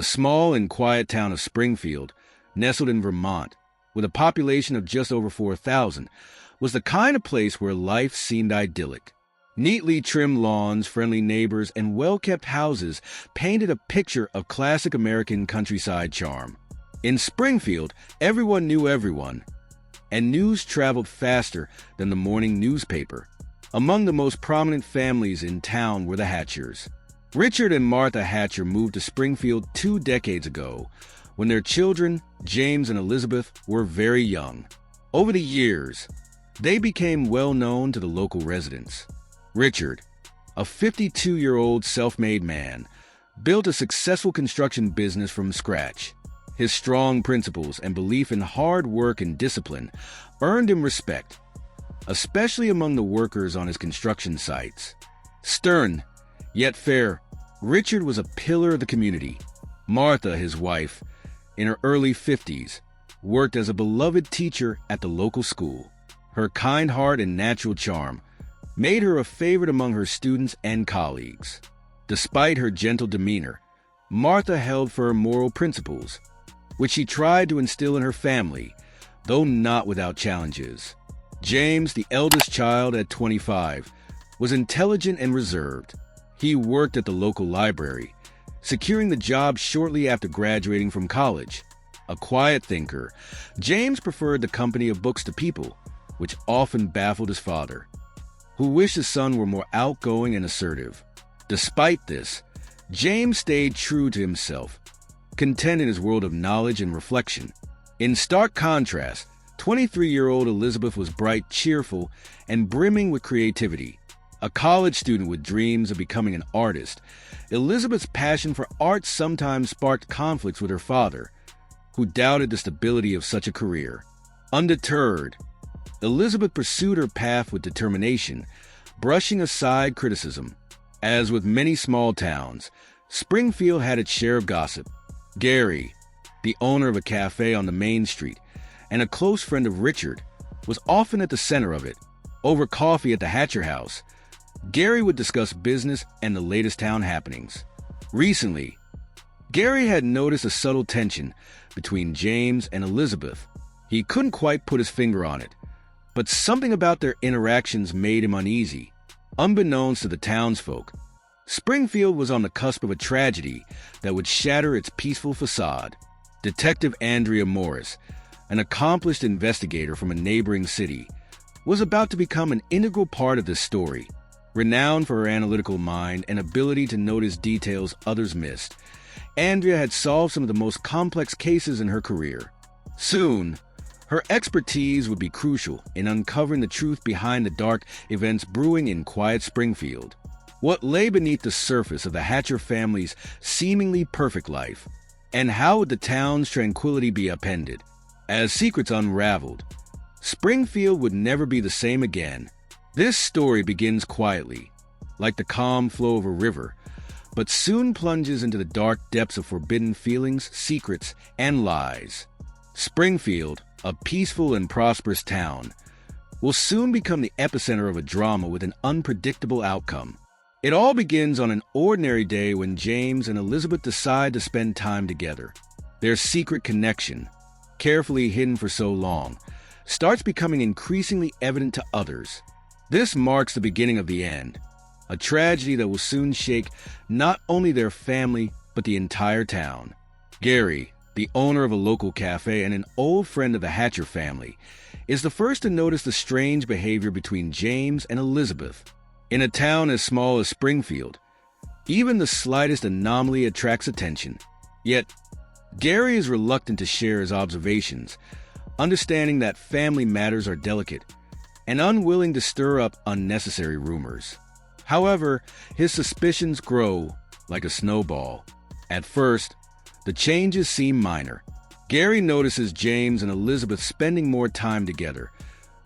The small and quiet town of Springfield, nestled in Vermont, with a population of just over 4,000, was the kind of place where life seemed idyllic. Neatly trimmed lawns, friendly neighbors, and well-kept houses painted a picture of classic American countryside charm. In Springfield, everyone knew everyone, and news traveled faster than the morning newspaper. Among the most prominent families in town were the Hatchers. Richard and Martha Hatcher moved to Springfield 2 decades ago, when their children, James and Elizabeth, were very young. Over the years, they became well known to the local residents. Richard, a 52-year-old self-made man, built a successful construction business from scratch. His strong principles and belief in hard work and discipline earned him respect, especially among the workers on his construction sites. Stern, yet fair, Richard was a pillar of the community. Martha, his wife, in her early 50s, worked as a beloved teacher at the local school. Her kind heart and natural charm made her a favorite among her students and colleagues. Despite her gentle demeanor, Martha held firm moral principles, which she tried to instill in her family, though not without challenges. James, the eldest child at 25, was intelligent and reserved. He worked at the local library, securing the job shortly after graduating from college. A quiet thinker, James preferred the company of books to people, which often baffled his father, who wished his son were more outgoing and assertive. Despite this, James stayed true to himself, content in his world of knowledge and reflection. In stark contrast, 23-year-old Elizabeth was bright, cheerful, and brimming with creativity. A college student with dreams of becoming an artist, Elizabeth's passion for art sometimes sparked conflicts with her father, who doubted the stability of such a career. Undeterred, Elizabeth pursued her path with determination, brushing aside criticism. As with many small towns, Springfield had its share of gossip. Gary, the owner of a café on the main street and a close friend of Richard, was often at the center of it. Over coffee at the Hatcher house, Gary would discuss business and the latest town happenings. Recently, Gary had noticed a subtle tension between James and Elizabeth. He couldn't quite put his finger on it, but something about their interactions made him uneasy. Unbeknownst to the townsfolk, Springfield was on the cusp of a tragedy that would shatter its peaceful facade. Detective Andrea Morris, an accomplished investigator from a neighboring city, was about to become an integral part of this story. Renowned for her analytical mind and ability to notice details others missed, Andrea had solved some of the most complex cases in her career. Soon, her expertise would be crucial in uncovering the truth behind the dark events brewing in quiet Springfield. What lay beneath the surface of the Hatcher family's seemingly perfect life, and how would the town's tranquility be upended? As secrets unraveled, Springfield would never be the same again. This story begins quietly, like the calm flow of a river, but soon plunges into the dark depths of forbidden feelings, secrets, and lies. Springfield, a peaceful and prosperous town, will soon become the epicenter of a drama with an unpredictable outcome. It all begins on an ordinary day when James and Elizabeth decide to spend time together. Their secret connection, carefully hidden for so long, starts becoming increasingly evident to others. This marks the beginning of the end, a tragedy that will soon shake not only their family, but the entire town. Gary, the owner of a local cafe and an old friend of the Hatcher family, is the first to notice the strange behavior between James and Elizabeth. In a town as small as Springfield, even the slightest anomaly attracts attention. Yet, Gary is reluctant to share his observations, understanding that family matters are delicate, and unwilling to stir up unnecessary rumors. However, his suspicions grow like a snowball. At first, the changes seem minor. Gary notices James and Elizabeth spending more time together,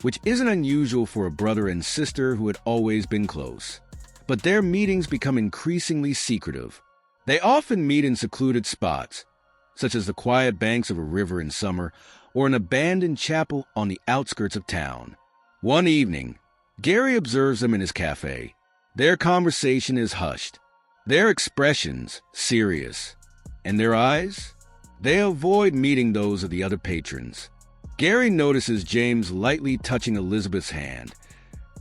which isn't unusual for a brother and sister who had always been close. But their meetings become increasingly secretive. They often meet in secluded spots, such as the quiet banks of a river in summer or an abandoned chapel on the outskirts of town. One evening, Gary observes them in his cafe. Their conversation is hushed, their expressions serious, And their eyes? They avoid meeting those of the other patrons. Gary notices James lightly touching Elizabeth's hand,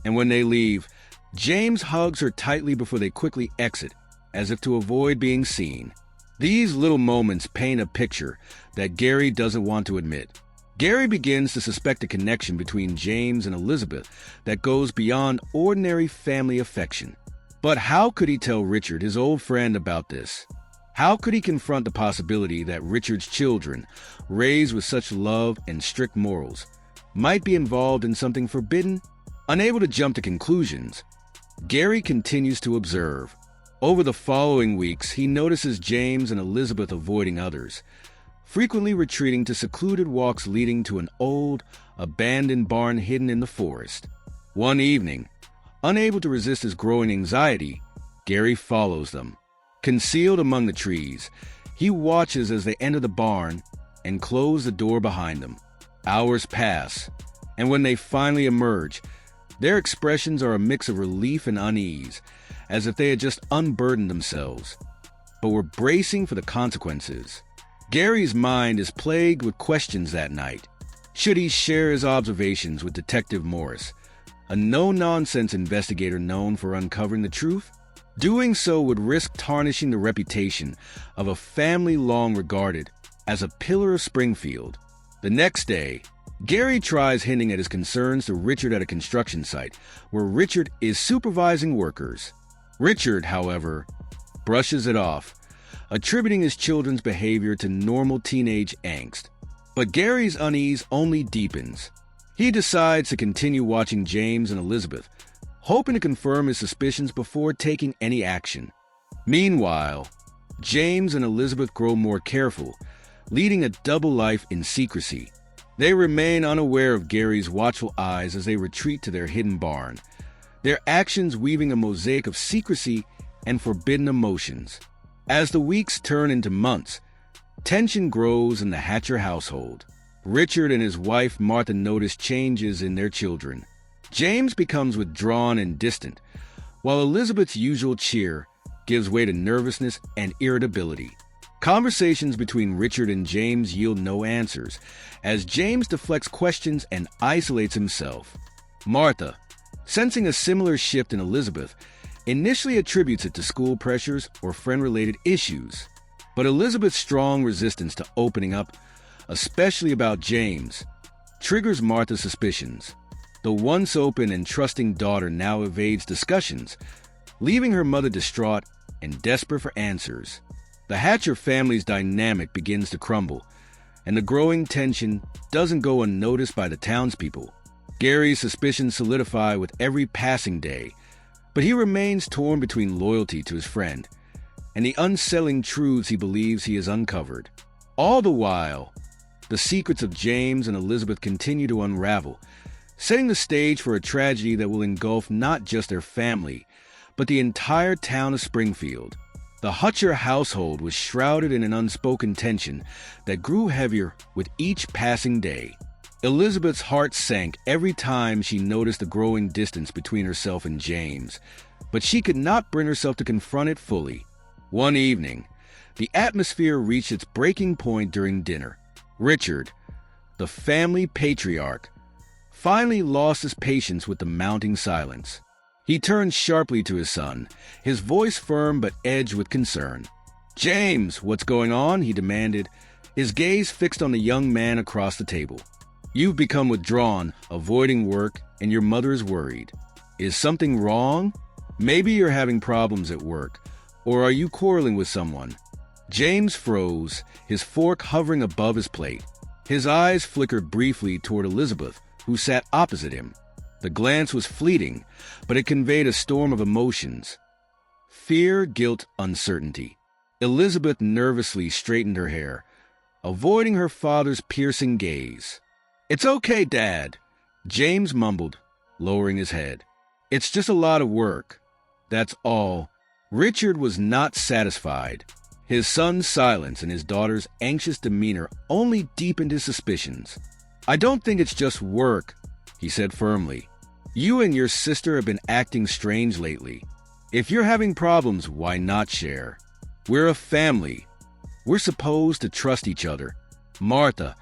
and when they leave, James hugs her tightly before they quickly exit, as if to avoid being seen. These little moments paint a picture that Gary doesn't want to admit. Gary begins to suspect a connection between James and Elizabeth that goes beyond ordinary family affection. But how could he tell Richard, his old friend, about this? How could he confront the possibility that Richard's children, raised with such love and strict morals, might be involved in something forbidden? Unable to jump to conclusions, Gary continues to observe. Over the following weeks, he notices James and Elizabeth avoiding others, frequently retreating to secluded walks leading to an old, abandoned barn hidden in the forest. One evening, unable to resist his growing anxiety, Gary follows them. Concealed among the trees, he watches as they enter the barn and close the door behind them. Hours pass, and when they finally emerge, their expressions are a mix of relief and unease, as if they had just unburdened themselves, but were bracing for the consequences. Gary's mind is plagued with questions that night. Should he share his observations with Detective Morris, a no-nonsense investigator known for uncovering the truth? Doing so would risk tarnishing the reputation of a family long regarded as a pillar of Springfield. The next day, Gary tries hinting at his concerns to Richard at a construction site, where Richard is supervising workers. Richard, however, brushes it off, attributing his children's behavior to normal teenage angst. But Gary's unease only deepens. He decides to continue watching James and Elizabeth, hoping to confirm his suspicions before taking any action. Meanwhile, James and Elizabeth grow more careful, leading a double life in secrecy. They remain unaware of Gary's watchful eyes as they retreat to their hidden barn, their actions weaving a mosaic of secrecy and forbidden emotions. As the weeks turn into months, tension grows in the Hatcher household. Richard and his wife Martha notice changes in their children. James becomes withdrawn and distant, while Elizabeth's usual cheer gives way to nervousness and irritability. Conversations between Richard and James yield no answers, as James deflects questions and isolates himself. Martha, sensing a similar shift in Elizabeth, initially attributes it to school pressures or friend-related issues. But Elizabeth's strong resistance to opening up, especially about James, triggers Martha's suspicions. The once open and trusting daughter now evades discussions, leaving her mother distraught and desperate for answers. The Hatcher family's dynamic begins to crumble, and the growing tension doesn't go unnoticed by the townspeople. Gary's suspicions solidify with every passing day, but he remains torn between loyalty to his friend and the unsettling truths he believes he has uncovered. All the while, the secrets of James and Elizabeth continue to unravel, setting the stage for a tragedy that will engulf not just their family, but the entire town of Springfield. The Hatcher household was shrouded in an unspoken tension that grew heavier with each passing day. Elizabeth's heart sank every time she noticed the growing distance between herself and James, but she could not bring herself to confront it fully. One evening, the atmosphere reached its breaking point during dinner. Richard, the family patriarch, finally lost his patience with the mounting silence. He turned sharply to his son, his voice firm but edged with concern. "James, what's going on?" he demanded, his gaze fixed on the young man across the table. "You've become withdrawn, avoiding work, and your mother is worried. Is something wrong? Maybe you're having problems at work, or are you quarreling with someone?" James froze, his fork hovering above his plate. His eyes flickered briefly toward Elizabeth, who sat opposite him. The glance was fleeting, but it conveyed a storm of emotions. Fear, guilt, uncertainty. Elizabeth nervously straightened her hair, avoiding her father's piercing gaze. "It's okay, Dad," James mumbled, lowering his head. "It's just a lot of work. That's all." Richard was not satisfied. His son's silence and his daughter's anxious demeanor only deepened his suspicions. "I don't think it's just work," he said firmly. "You and your sister have been acting strange lately. If you're having problems, why not share? We're a family. We're supposed to trust each other. Martha,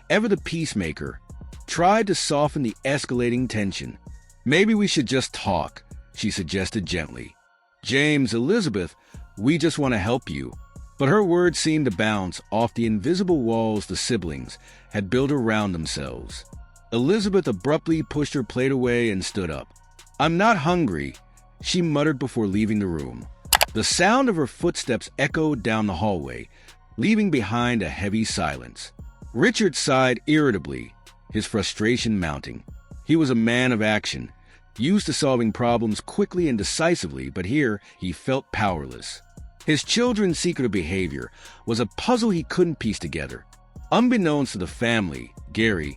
ever the peacemaker, tried to soften the escalating tension. Maybe we should just talk, she suggested gently. James, Elizabeth, we just want to help you. But her words seemed to bounce off the invisible walls the siblings had built around themselves. Elizabeth abruptly pushed her plate away and stood up. I'm not hungry, she muttered before leaving the room. The sound of her footsteps echoed down the hallway, leaving behind a heavy silence. Richard sighed irritably, his frustration mounting. He was a man of action, used to solving problems quickly and decisively, but here he felt powerless. His children's secretive behavior was a puzzle he couldn't piece together. Unbeknownst to the family, Gary,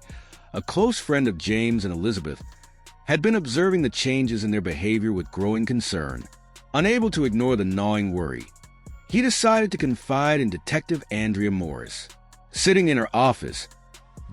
a close friend of James and Elizabeth, had been observing the changes in their behavior with growing concern. Unable to ignore the gnawing worry, he decided to confide in Detective Andrea Morris. Sitting in her office,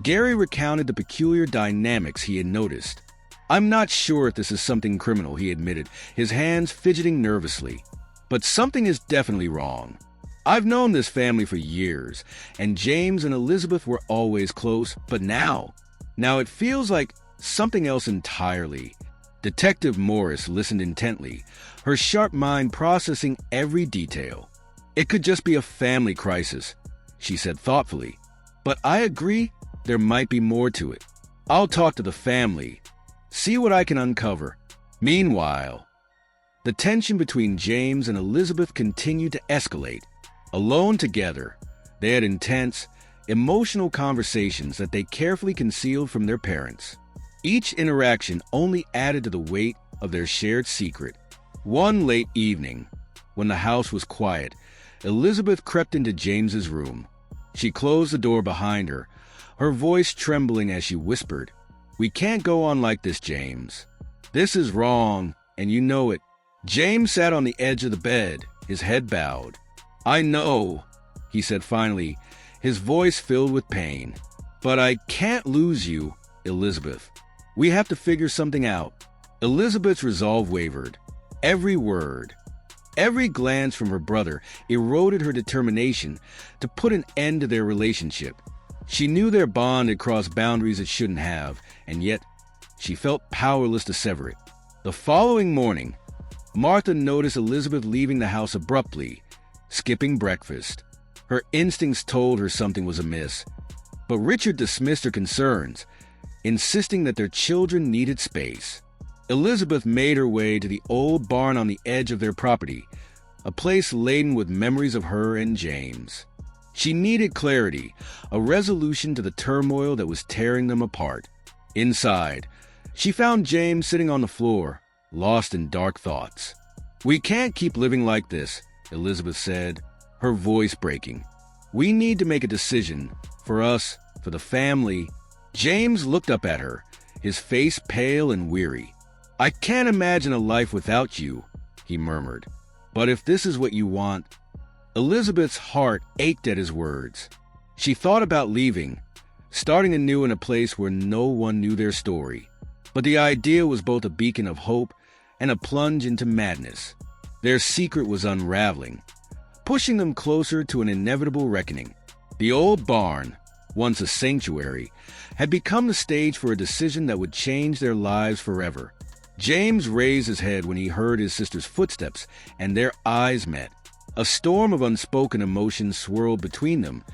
Gary recounted the peculiar dynamics he had noticed. I'm not sure if this is something criminal, he admitted, his hands fidgeting nervously. But something is definitely wrong. I've known this family for years, and James and Elizabeth were always close, but now it feels like something else entirely. Detective Morris listened intently, her sharp mind processing every detail. It could just be a family crisis, she said thoughtfully. But I agree, there might be more to it. I'll talk to the family, see what I can uncover. Meanwhile, the tension between James and Elizabeth continued to escalate. Alone together, they had intense, emotional conversations that they carefully concealed from their parents. Each interaction only added to the weight of their shared secret. One late evening, when the house was quiet, Elizabeth crept into James's room. She closed the door behind her, her voice trembling as she whispered, "We can't go on like this, James. This is wrong, and you know it." James sat on the edge of the bed, his head bowed. "I know," he said finally, his voice filled with pain. "But I can't lose you, Elizabeth. We have to figure something out." Elizabeth's resolve wavered. Every word, every glance from her brother eroded her determination to put an end to their relationship. She knew their bond had crossed boundaries it shouldn't have, and yet she felt powerless to sever it. The following morning, Martha noticed Elizabeth leaving the house abruptly, skipping breakfast. Her instincts told her something was amiss, but Richard dismissed her concerns, insisting that their children needed space. Elizabeth made her way to the old barn on the edge of their property, a place laden with memories of her and James. She needed clarity, a resolution to the turmoil that was tearing them apart. Inside, she found James sitting on the floor, lost in dark thoughts. "We can't keep living like this," Elizabeth said, her voice breaking. "We need to make a decision, for us, for the family." James looked up at her, his face pale and weary. "I can't imagine a life without you," he murmured. "But if this is what you want..." Elizabeth's heart ached at his words. She thought about leaving, starting anew in a place where no one knew their story. But the idea was both a beacon of hope and a plunge into madness. Their secret was unraveling, pushing them closer to an inevitable reckoning. The old barn, once a sanctuary, had become the stage for a decision that would change their lives forever. James raised his head when he heard his sister's footsteps, and their eyes met. A storm of unspoken emotions swirled between them,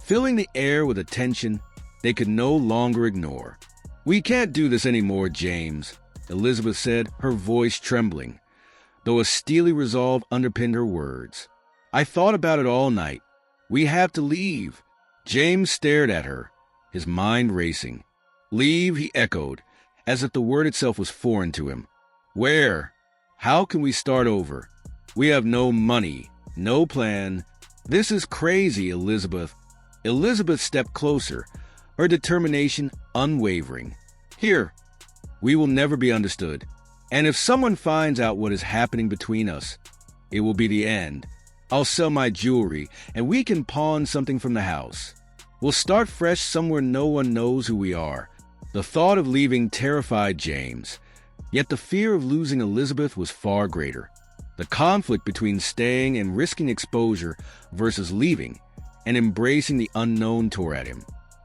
filling the air with a tension they could no longer ignore. "We can't do this anymore, James," Elizabeth said, her voice trembling, though a steely resolve underpinned her words. "I thought about it all night. We have to leave." James stared at her, his mind racing. "Leave," he echoed, as if the word itself was foreign to him. "Where? How can we start over? We have no money, no plan. This is crazy, Elizabeth." Elizabeth stepped closer, her determination unwavering. "Here, we will never be understood. And if someone finds out what is happening between us, it will be the end. I'll sell my jewelry, and we can pawn something from the house. We'll start fresh somewhere no one knows who we are." The thought of leaving terrified James, yet the fear of losing Elizabeth was far greater. The conflict between staying and risking exposure versus leaving and embracing the unknown tore at him.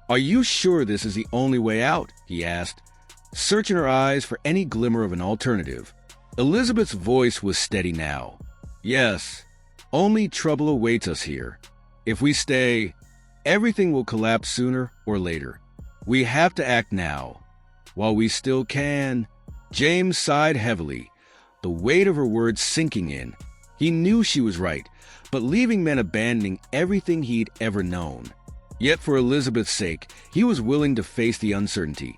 "Are you sure this is the only way out?" he asked, searching her eyes for any glimmer of an alternative. Elizabeth's voice was steady now. "Yes, only trouble awaits us here. If we stay, everything will collapse sooner or later. We have to act now, while we still can." James sighed heavily, the weight of her words sinking in. He knew she was right, but leaving meant abandoning everything he'd ever known. Yet for Elizabeth's sake, he was willing to face the uncertainty.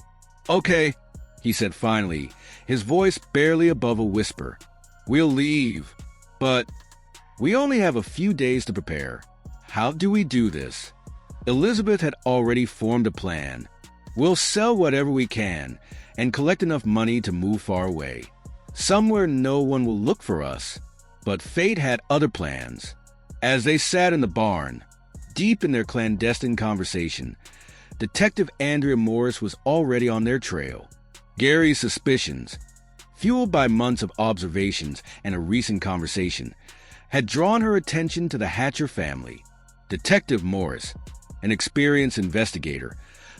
"Okay," he said finally, his voice barely above a whisper. "We'll leave, but we only have a few days to prepare. How do we do this?" Elizabeth had already formed a plan. "We'll sell whatever we can and collect enough money to move far away, somewhere no one will look for us." But fate had other plans. As they sat in the barn, deep in their clandestine conversation, Detective Andrea Morris was already on their trail. Gary's suspicions, fueled by months of observations and a recent conversation, had drawn her attention to the Hatcher family. Detective Morris, an experienced investigator,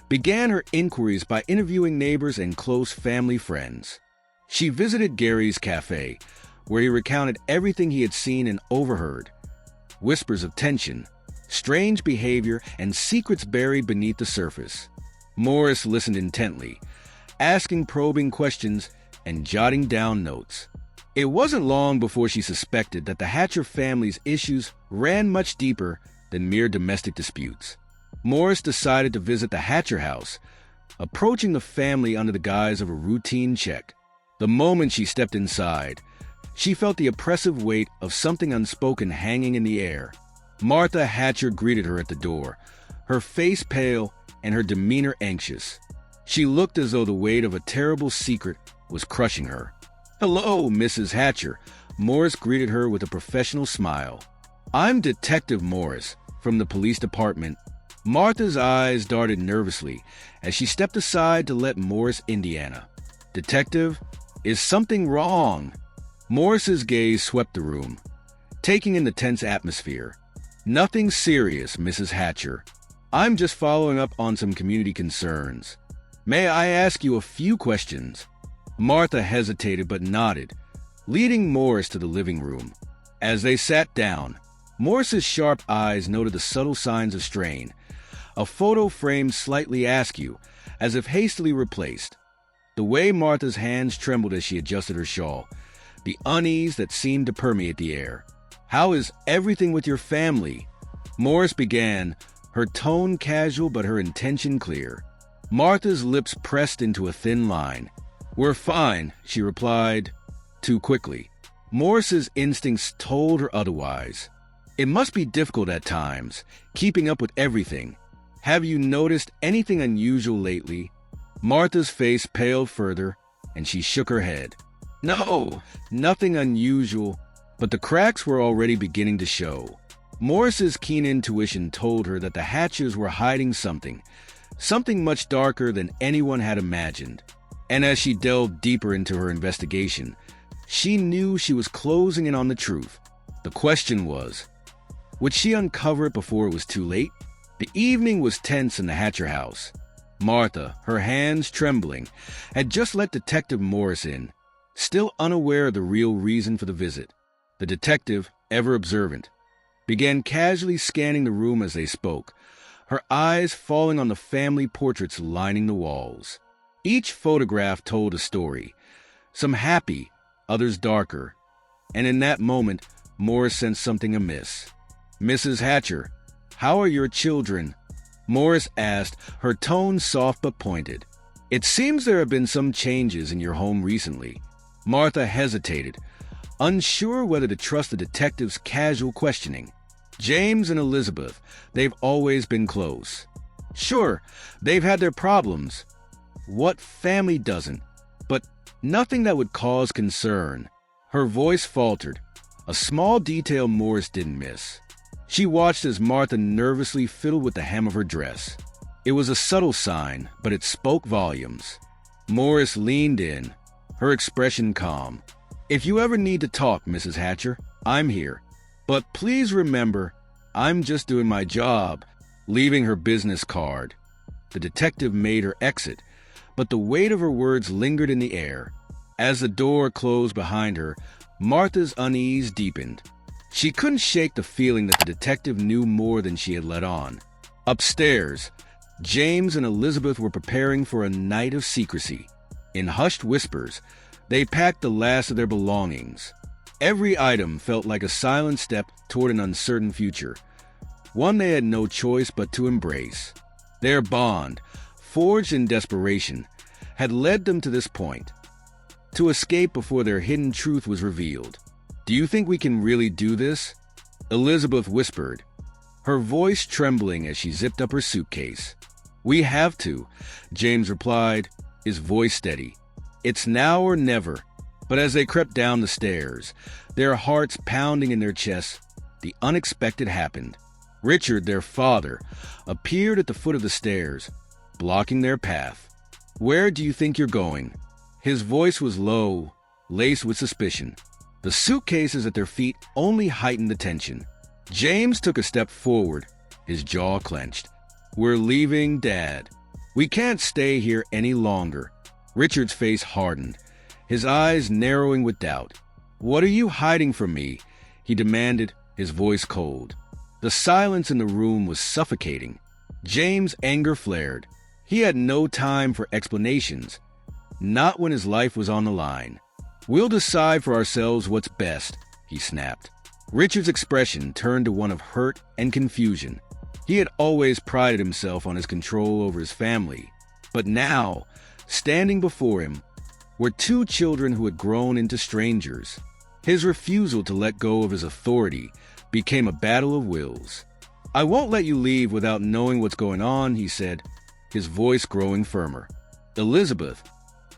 began her inquiries by interviewing neighbors and close family friends. She visited Gary's café, where he recounted everything he had seen and overheard. Whispers of tension, strange behavior, and secrets buried beneath the surface. Morris listened intently, asking probing questions and jotting down notes. It wasn't long before she suspected that the Hatcher family's issues ran much deeper than mere domestic disputes. Morris decided to visit the Hatcher house, approaching the family under the guise of a routine check. The moment she stepped inside, she felt the oppressive weight of something unspoken hanging in the air. Martha Hatcher greeted her at the door, her face pale and her demeanor anxious. She looked as though the weight of a terrible secret was crushing her. "Hello, Mrs. Hatcher," Morris greeted her with a professional smile. "I'm Detective Morris from the police department." Martha's eyes darted nervously as she stepped aside to let Morris Indiana. "Detective, is something wrong?" Morris's gaze swept the room, taking in the tense atmosphere. "Nothing serious, Mrs. Hatcher. I'm just following up on some community concerns. May I ask you a few questions?" Martha hesitated but nodded, leading Morris to the living room. As they sat down, Morris's sharp eyes noted the subtle signs of strain. A photo frame slightly askew, as if hastily replaced. The way Martha's hands trembled as she adjusted her shawl, the unease that seemed to permeate the air. "How is everything with your family?" Morris began, her tone casual but her intention clear. Martha's lips pressed into a thin line. "We're fine," she replied, too quickly. Morris's instincts told her otherwise. "It must be difficult at times, keeping up with everything. Have you noticed anything unusual lately?" Martha's face paled further, and she shook her head. "No, nothing unusual," but the cracks were already beginning to show. Morris's keen intuition told her that the Hatchers were hiding something much darker than anyone had imagined. And as she delved deeper into her investigation, she knew she was closing in on the truth. The question was, would she uncover it before it was too late? The evening was tense in the Hatcher house. Martha, her hands trembling, had just let Detective Morris in, still unaware of the real reason for the visit. The detective, ever observant, began casually scanning the room as they spoke, her eyes falling on the family portraits lining the walls. Each photograph told a story, some happy, others darker, and in that moment, Morris sensed something amiss. "Mrs. Hatcher, how are your children?" Morris asked, her tone soft but pointed. "It seems there have been some changes in your home recently." Martha hesitated, unsure whether to trust the detective's casual questioning. "James and Elizabeth, they've always been close. Sure, they've had their problems. What family doesn't? But nothing that would cause concern." Her voice faltered, a small detail Morris didn't miss. She watched as Martha nervously fiddled with the hem of her dress. It was a subtle sign, but it spoke volumes. Morris leaned in, her expression calm. "If you ever need to talk, Mrs. Hatcher, I'm here. But please remember, I'm just doing my job," leaving her business card. The detective made her exit, but the weight of her words lingered in the air. As the door closed behind her, Martha's unease deepened. She couldn't shake the feeling that the detective knew more than she had let on. Upstairs, James and Elizabeth were preparing for a night of secrecy. In hushed whispers, they packed the last of their belongings. Every item felt like a silent step toward an uncertain future, one they had no choice but to embrace. Their bond, forged in desperation, had led them to this point, to escape before their hidden truth was revealed. "Do you think we can really do this?" Elizabeth whispered, her voice trembling as she zipped up her suitcase. "We have to," James replied, his voice steady. "It's now or never." But as they crept down the stairs, their hearts pounding in their chests, the unexpected happened. Richard, their father, appeared at the foot of the stairs, blocking their path. "Where do you think you're going?" His voice was low, laced with suspicion. The suitcases at their feet only heightened the tension. James took a step forward, his jaw clenched. "We're leaving, Dad. We can't stay here any longer." Richard's face hardened, his eyes narrowing with doubt. "What are you hiding from me?" he demanded, his voice cold. The silence in the room was suffocating. James' anger flared. He had no time for explanations, not when his life was on the line. "We'll decide for ourselves what's best," he snapped. Richard's expression turned to one of hurt and confusion. He had always prided himself on his control over his family, but now, standing before him, were two children who had grown into strangers. His refusal to let go of his authority became a battle of wills. "I won't let you leave without knowing what's going on," he said, his voice growing firmer. Elizabeth,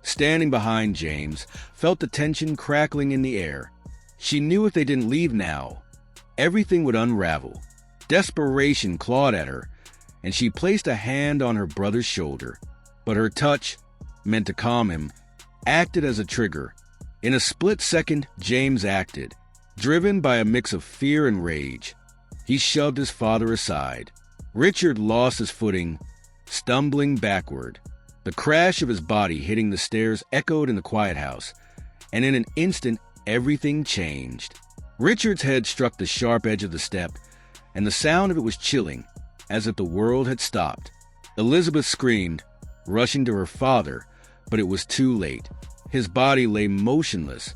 standing behind James, felt the tension crackling in the air. She knew if they didn't leave now, everything would unravel. Desperation clawed at her, and she placed a hand on her brother's shoulder. But her touch, meant to calm him, acted as a trigger. In a split second, James acted, driven by a mix of fear and rage. He shoved his father aside. Richard lost his footing, stumbling backward. The crash of his body hitting the stairs echoed in the quiet house, and in an instant, everything changed. Richard's head struck the sharp edge of the step, and the sound of it was chilling, as if the world had stopped. Elizabeth screamed, rushing to her father, but it was too late. His body lay motionless,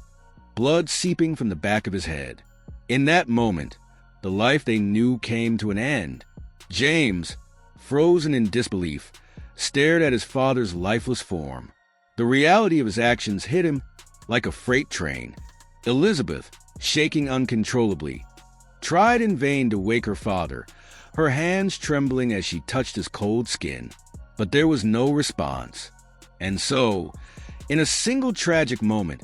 blood seeping from the back of his head. In that moment, the life they knew came to an end. James, frozen in disbelief, stared at his father's lifeless form. The reality of his actions hit him like a freight train. Elizabeth, shaking uncontrollably, tried in vain to wake her father, her hands trembling as she touched his cold skin. But there was no response. And so, in a single tragic moment,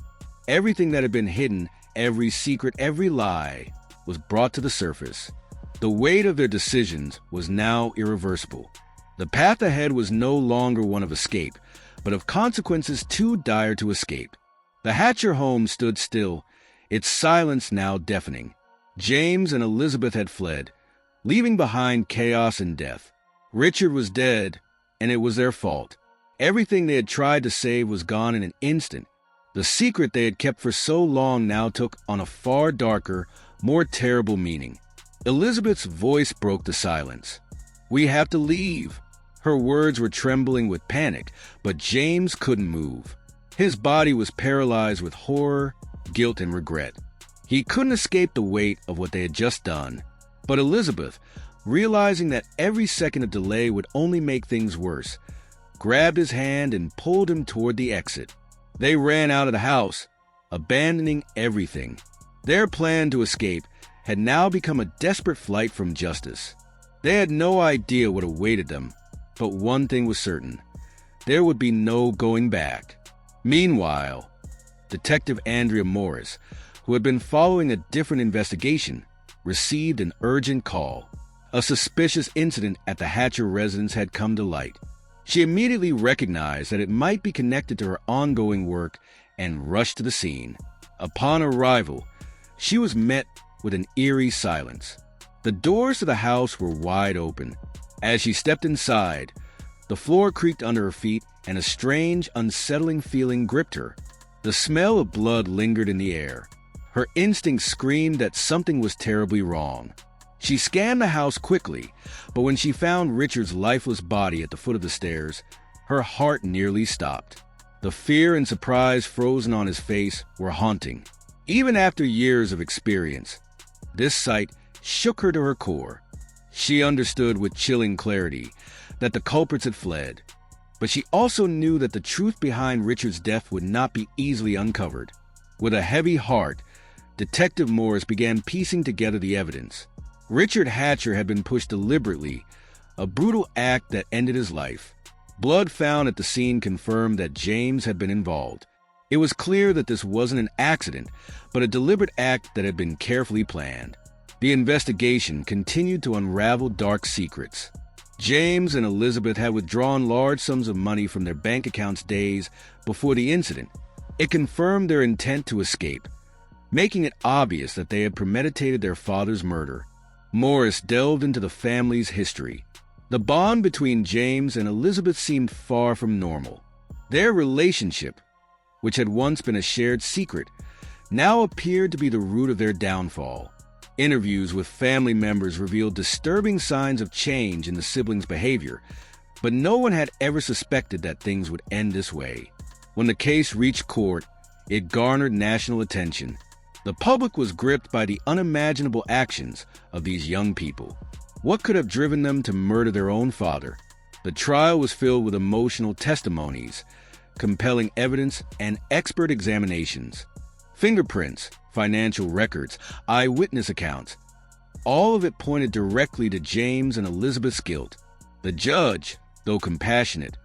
everything that had been hidden, every secret, every lie, was brought to the surface. The weight of their decisions was now irreversible. The path ahead was no longer one of escape, but of consequences too dire to escape. The Hatcher home stood still, its silence now deafening. James and Elizabeth had fled, leaving behind chaos and death. Richard was dead, and it was their fault. Everything they had tried to save was gone in an instant. The secret they had kept for so long now took on a far darker, more terrible meaning. Elizabeth's voice broke the silence. "We have to leave." Her words were trembling with panic, but James couldn't move. His body was paralyzed with horror, guilt, and regret. He couldn't escape the weight of what they had just done. But Elizabeth, realizing that every second of delay would only make things worse, grabbed his hand and pulled him toward the exit. They ran out of the house, abandoning everything. Their plan to escape had now become a desperate flight from justice. They had no idea what awaited them, but one thing was certain: there would be no going back. Meanwhile, Detective Andrea Morris, who had been following a different investigation, received an urgent call. A suspicious incident at the Hatcher residence had come to light. She immediately recognized that it might be connected to her ongoing work and rushed to the scene. Upon arrival, she was met with an eerie silence. The doors to the house were wide open. As she stepped inside, the floor creaked under her feet and a strange, unsettling feeling gripped her. The smell of blood lingered in the air. Her instincts screamed that something was terribly wrong. She scanned the house quickly, but when she found Richard's lifeless body at the foot of the stairs, her heart nearly stopped. The fear and surprise frozen on his face were haunting. Even after years of experience, this sight shook her to her core. She understood with chilling clarity that the culprits had fled, but she also knew that the truth behind Richard's death would not be easily uncovered. With a heavy heart, Detective Morris began piecing together the evidence. Richard Hatcher had been pushed deliberately, a brutal act that ended his life. Blood found at the scene confirmed that James had been involved. It was clear that this wasn't an accident, but a deliberate act that had been carefully planned. The investigation continued to unravel dark secrets. James and Elizabeth had withdrawn large sums of money from their bank accounts days before the incident. It confirmed their intent to escape, making it obvious that they had premeditated their father's murder. Morris delved into the family's history. The bond between James and Elizabeth seemed far from normal. Their relationship, which had once been a shared secret, now appeared to be the root of their downfall. Interviews with family members revealed disturbing signs of change in the siblings' behavior, but no one had ever suspected that things would end this way. When the case reached court, it garnered national attention. The public was gripped by the unimaginable actions of these young people. What could have driven them to murder their own father? The trial was filled with emotional testimonies, compelling evidence, and expert examinations. Fingerprints, financial records, eyewitness accounts. All of it pointed directly to James and Elizabeth's guilt. The judge, though compassionate,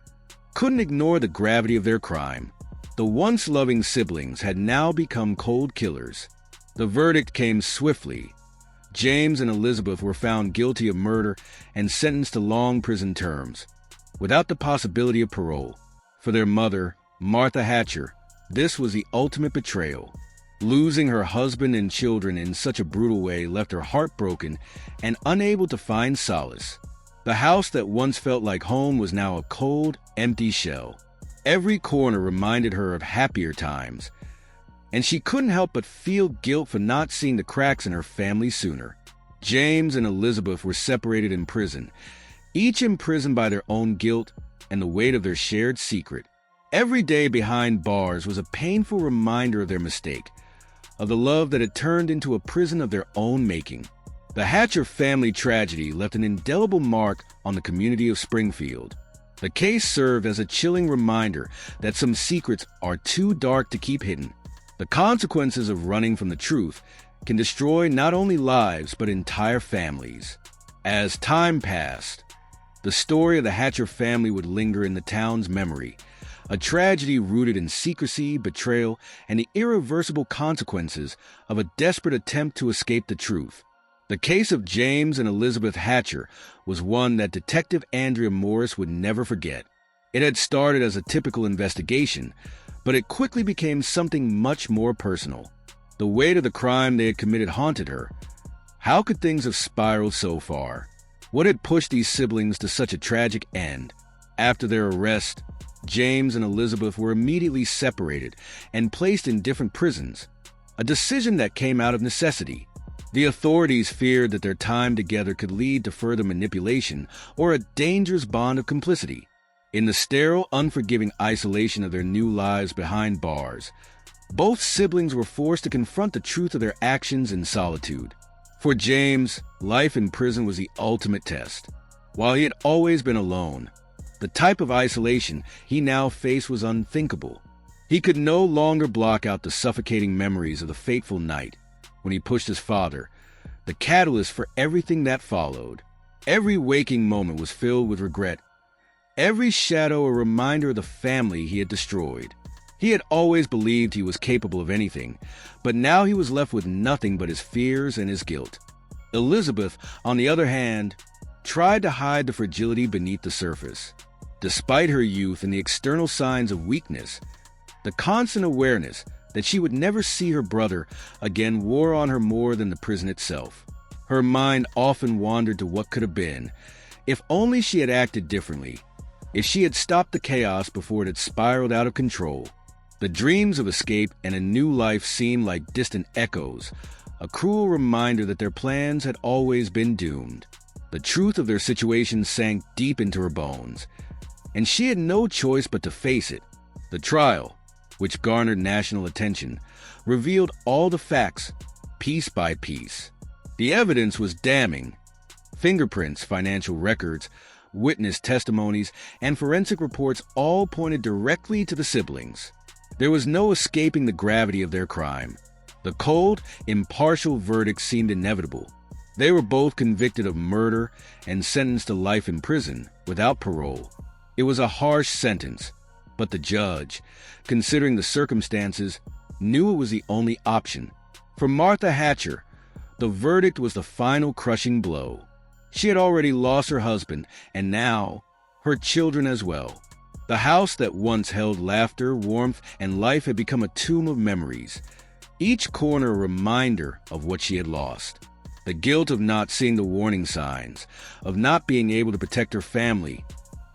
couldn't ignore the gravity of their crime. The once loving siblings had now become cold killers. The verdict came swiftly. James and Elizabeth were found guilty of murder and sentenced to long prison terms, without the possibility of parole. For their mother, Martha Hatcher, this was the ultimate betrayal. Losing her husband and children in such a brutal way left her heartbroken and unable to find solace. The house that once felt like home was now a cold, empty shell. Every corner reminded her of happier times, and she couldn't help but feel guilt for not seeing the cracks in her family sooner. James and Elizabeth were separated in prison, each imprisoned by their own guilt and the weight of their shared secret. Every day behind bars was a painful reminder of their mistake, of the love that had turned into a prison of their own making. The Hatcher family tragedy left an indelible mark on the community of Springfield. The case served as a chilling reminder that some secrets are too dark to keep hidden. The consequences of running from the truth can destroy not only lives but entire families. As time passed, the story of the Hatcher family would linger in the town's memory, a tragedy rooted in secrecy, betrayal, and the irreversible consequences of a desperate attempt to escape the truth. The case of James and Elizabeth Hatcher was one that Detective Andrea Morris would never forget. It had started as a typical investigation, but it quickly became something much more personal. The weight of the crime they had committed haunted her. How could things have spiraled so far? What had pushed these siblings to such a tragic end? After their arrest, James and Elizabeth were immediately separated and placed in different prisons, a decision that came out of necessity. The authorities feared that their time together could lead to further manipulation or a dangerous bond of complicity. In the sterile, unforgiving isolation of their new lives behind bars, both siblings were forced to confront the truth of their actions in solitude. For James, life in prison was the ultimate test. While he had always been alone, the type of isolation he now faced was unthinkable. He could no longer block out the suffocating memories of the fateful night when he pushed his father, the catalyst for everything that followed. Every waking moment was filled with regret, every shadow a reminder of the family he had destroyed. He had always believed he was capable of anything, but now he was left with nothing but his fears and his guilt. Elizabeth, on the other hand, tried to hide the fragility beneath the surface. Despite her youth and the external signs of weakness, the constant awareness that she would never see her brother again wore on her more than the prison itself. Her mind often wandered to what could have been, if only she had acted differently, if she had stopped the chaos before it had spiraled out of control. The dreams of escape and a new life seemed like distant echoes, a cruel reminder that their plans had always been doomed. The truth of their situation sank deep into her bones, and she had no choice but to face it. The trial, which garnered national attention, revealed all the facts, piece by piece. The evidence was damning. Fingerprints, financial records, witness testimonies, and forensic reports all pointed directly to the siblings. There was no escaping the gravity of their crime. The cold, impartial verdict seemed inevitable. They were both convicted of murder and sentenced to life in prison without parole. It was a harsh sentence, but the judge, considering the circumstances, knew it was the only option. For Martha Hatcher, the verdict was the final crushing blow. She had already lost her husband, and now her children as well. The house that once held laughter, warmth, and life had become a tomb of memories, each corner a reminder of what she had lost. The guilt of not seeing the warning signs, of not being able to protect her family,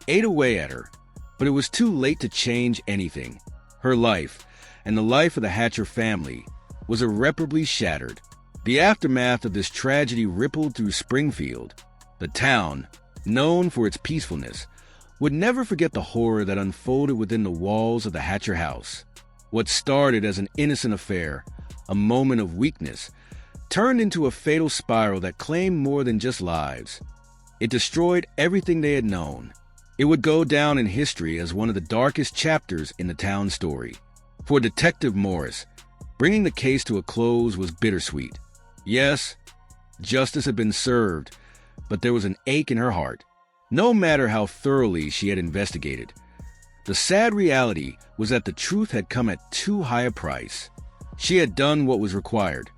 ate away at her, but it was too late to change anything. Her life, and the life of the Hatcher family, was irreparably shattered. The aftermath of this tragedy rippled through Springfield. The town, known for its peacefulness, would never forget the horror that unfolded within the walls of the Hatcher house. What started as an innocent affair, a moment of weakness, turned into a fatal spiral that claimed more than just lives. It destroyed everything they had known. It would go down in history as one of the darkest chapters in the town's story. For Detective Morris, bringing the case to a close was bittersweet. Yes, justice had been served, but there was an ache in her heart. No matter how thoroughly she had investigated, the sad reality was that the truth had come at too high a price. She had done what was required,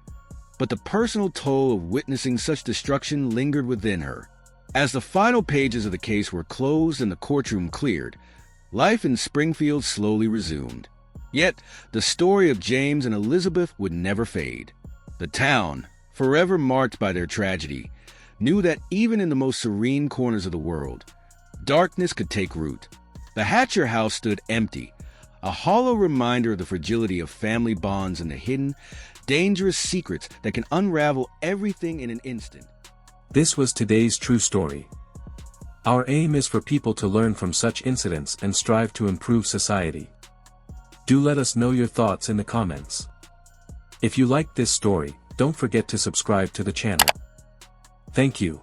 but the personal toll of witnessing such destruction lingered within her. As the final pages of the case were closed and the courtroom cleared, life in Springfield slowly resumed. Yet, the story of James and Elizabeth would never fade. The town, forever marked by their tragedy, knew that even in the most serene corners of the world, darkness could take root. The Hatcher house stood empty, a hollow reminder of the fragility of family bonds and the hidden, dangerous secrets that can unravel everything in an instant. This was today's true story. Our aim is for people to learn from such incidents and strive to improve society. Do let us know your thoughts in the comments. If you liked this story, don't forget to subscribe to the channel. Thank you.